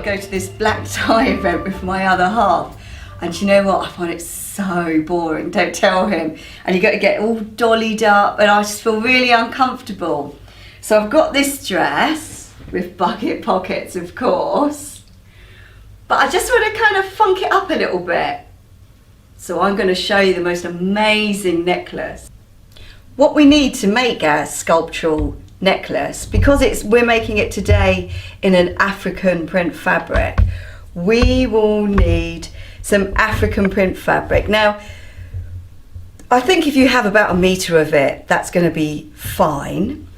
to go to this black tie event with my other half, and you know what, I find it so boring, don't tell him, and you got to get all dollied up and I just feel really uncomfortable. So I've got this dress with bucket pockets, of course, but I just want to kind of funk it up a little bit. So I'm going to show you the most amazing necklace. What we need to make our sculptural necklace, because we're making it today in an African print fabric, we will need some African print fabric. Now, I think if you have about 1 meter of it, that's going to be fine.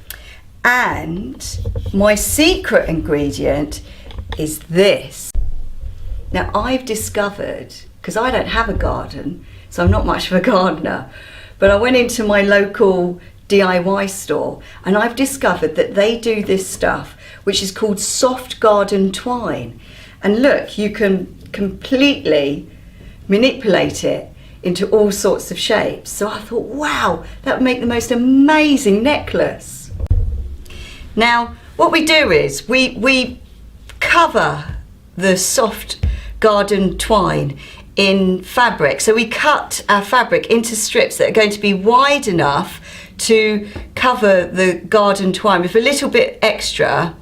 And my secret ingredient is this. Now, I've discovered, because I don't have a garden, so I'm not much of a gardener, but I went into my local DIY store and I've discovered that they do this stuff which is called soft garden twine. And look, you can completely manipulate it into all sorts of shapes. So I thought, wow, that would make the most amazing necklace. Now, what we do is we cover the soft garden twine in fabric. So we cut our fabric into strips that are going to be wide enough to cover the garden twine with a little bit extra,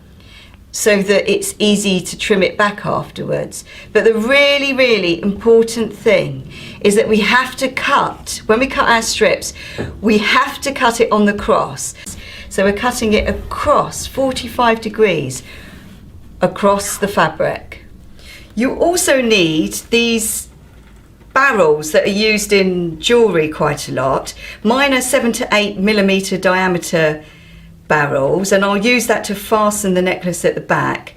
so that it's easy to trim it back afterwards. But the really, really important thing is that we have to cut, when we cut our strips, we have to cut it on the cross. So we're cutting it across 45 degrees across the fabric. You also need these barrels that are used in jewellery quite a lot. Mine are 7 to 8 millimetre diameter barrels, and I'll use that to fasten the necklace at the back.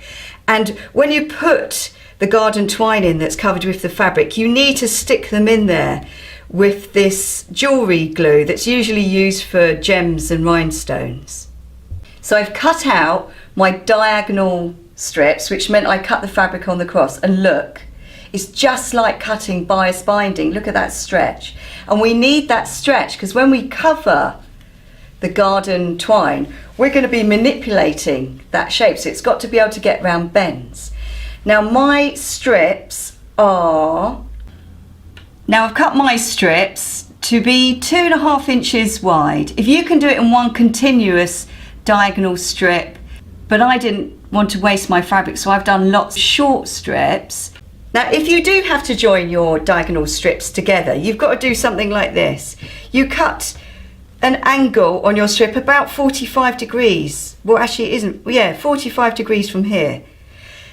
And when you put the garden twine in that's covered with the fabric, you need to stick them in there with this jewellery glue that's usually used for gems and rhinestones. So I've cut out my diagonal strips, which meant I cut the fabric on the cross, and look, it's just like cutting bias binding. Look at that stretch. And we need that stretch because when we cover the garden twine, we're going to be manipulating that shape, so it's got to be able to get round bends. Now my strips are, now I've cut my strips to be 2.5 inches wide. If you can do it in one continuous diagonal strip, but I didn't want to waste my fabric, so I've done lots of short strips. Now, if you do have to join your diagonal strips together, you've got to do something like this. You cut an angle on your strip about 45 degrees. Well, actually it isn't, yeah, 45 degrees from here.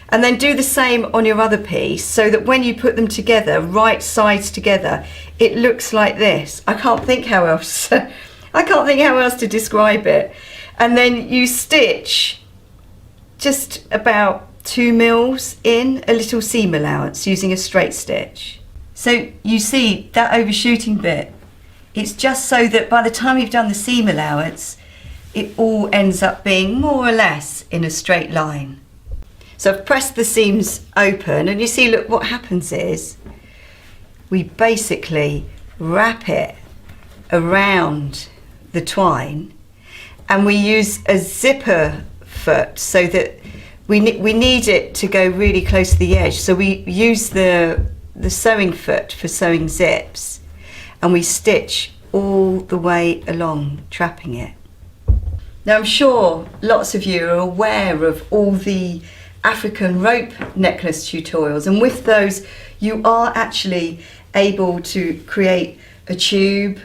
And then do the same on your other piece so that when you put them together, right sides together, it looks like this. I can't think how else to describe it. And then you stitch just about 2 mils in a little seam allowance using a straight stitch. So you see that overshooting bit, it's just so that by the time you've done the seam allowance, it all ends up being more or less in a straight line. So I've pressed the seams open, and you see, look, what happens is we basically wrap it around the twine, and we use a zipper foot so that we need it to go really close to the edge. So we use the sewing foot for sewing zips, and we stitch all the way along, trapping it. Now I'm sure lots of you are aware of all the African rope necklace tutorials, and with those you are actually able to create a tube,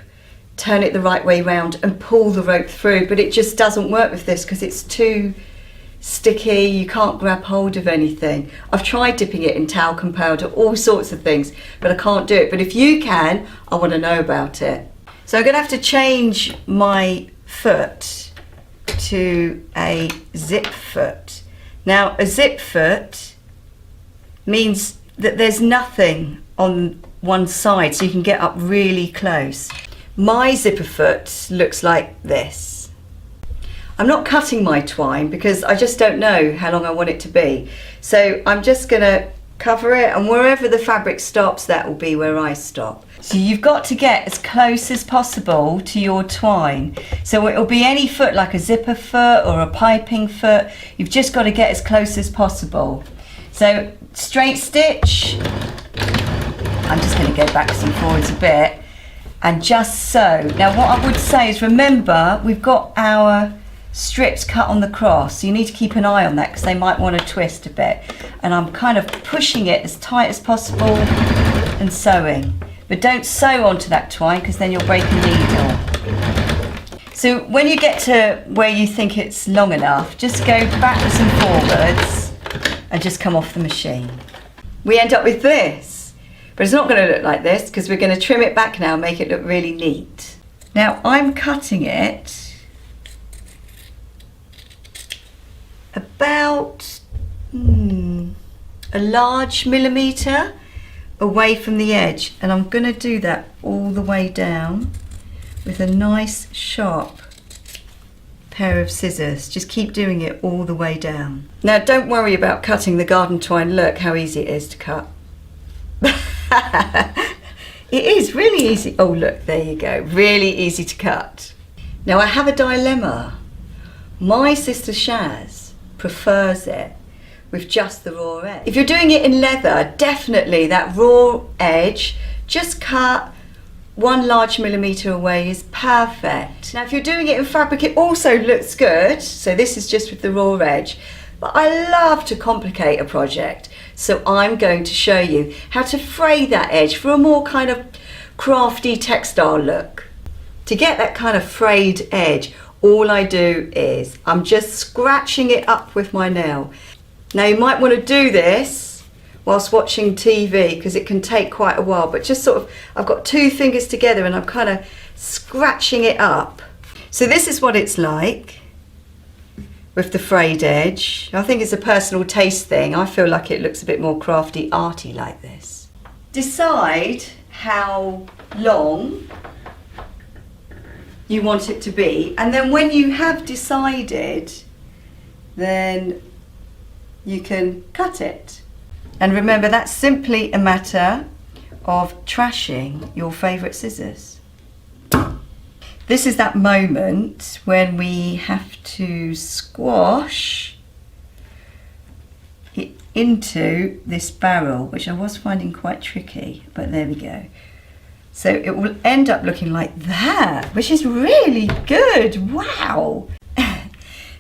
turn it the right way round and pull the rope through, but it just doesn't work with this because it's too sticky, you can't grab hold of anything. I've tried dipping it in talcum powder, all sorts of things, but I can't do it. But if you can, I want to know about it. So I'm going to have to change my foot to a zip foot. Now a zip foot means that there's nothing on one side, so you can get up really close. My zipper foot looks like this. I'm not cutting my twine because I just don't know how long I want it to be. So I'm just going to cover it, and wherever the fabric stops, that will be where I stop. So you've got to get as close as possible to your twine. So it'll be any foot, like a zipper foot or a piping foot. You've just got to get as close as possible. So straight stitch. I'm just going to go backwards and forwards a bit, and just so. Now what I would say is, remember we've got our strips cut on the cross, so you need to keep an eye on that because they might want to twist a bit, and I'm kind of pushing it as tight as possible and sewing, but don't sew onto that twine because then you'll break a needle. So when you get to where you think it's long enough, just go backwards and forwards and just come off the machine. We end up with this, but it's not going to look like this because we're going to trim it back now and make it look really neat. Now I'm cutting it about a large millimetre away from the edge, and I'm going to do that all the way down with a nice sharp pair of scissors. Just keep doing it all the way down. Now don't worry about cutting the garden twine. Look how easy it is to cut. It is really easy. Oh look, there you go, really easy to cut. Now I have a dilemma. My sister Shaz prefers it with just the raw edge. If you're doing it in leather, definitely that raw edge, just cut 1 large millimetre away is perfect. Now if you're doing it in fabric, it also looks good. So this is just with the raw edge, but I love to complicate a project. So I'm going to show you how to fray that edge for a more kind of crafty textile look. To get that kind of frayed edge, all I do is I'm just scratching it up with my nail. Now you might want to do this whilst watching TV because it can take quite a while, but just sort of, I've got 2 fingers together and I'm kind of scratching it up. So this is what it's like with the frayed edge. I think it's a personal taste thing. I feel like it looks a bit more crafty, arty like this. Decide how long you want it to be, and then when you have decided, then you can cut it. And remember, that's simply a matter of trashing your favourite scissors. This is that moment when we have to squash it into this barrel, which I was finding quite tricky, but there we go. So it will end up looking like that, which is really good. Wow.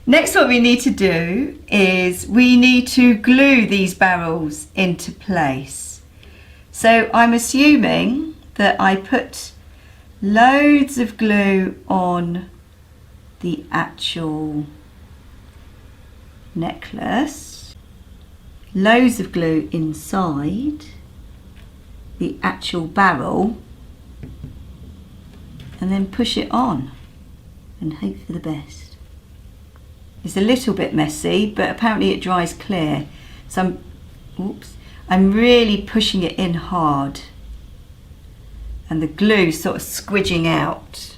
Next, what we need to do is we need to glue these barrels into place. So I'm assuming that I put loads of glue on the actual necklace, loads of glue inside the actual barrel, and then push it on and hope for the best. It's a little bit messy, but apparently it dries clear. So I'm really pushing it in hard, and the glue sort of squidging out.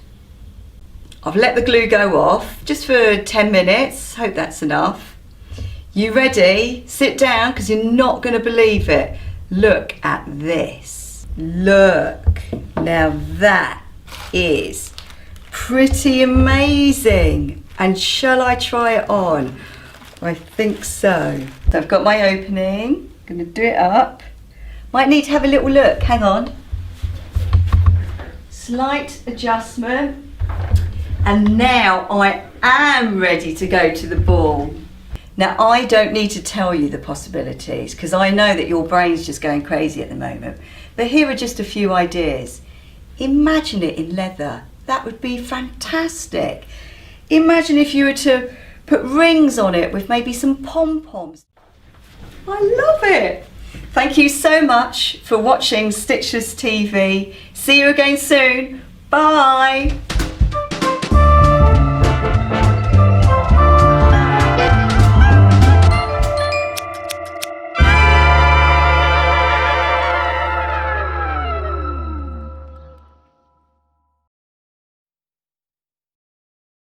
I've let the glue go off just for 10 minutes. Hope that's enough. You ready? Sit down because you're not going to believe it. Look at this. Look. Now that is pretty amazing. And shall I try it on? I think so. So I've got my opening. I'm going to do it up. Might need to have a little look. Hang on. Slight adjustment. And now I am ready to go to the ball. Now I don't need to tell you the possibilities because I know that your brain's just going crazy at the moment. But here are just a few ideas. Imagine it in leather. That would be fantastic. Imagine if you were to put rings on it with maybe some pom-poms. I love it. Thank you so much for watching Stitchless TV. See you again soon. Bye.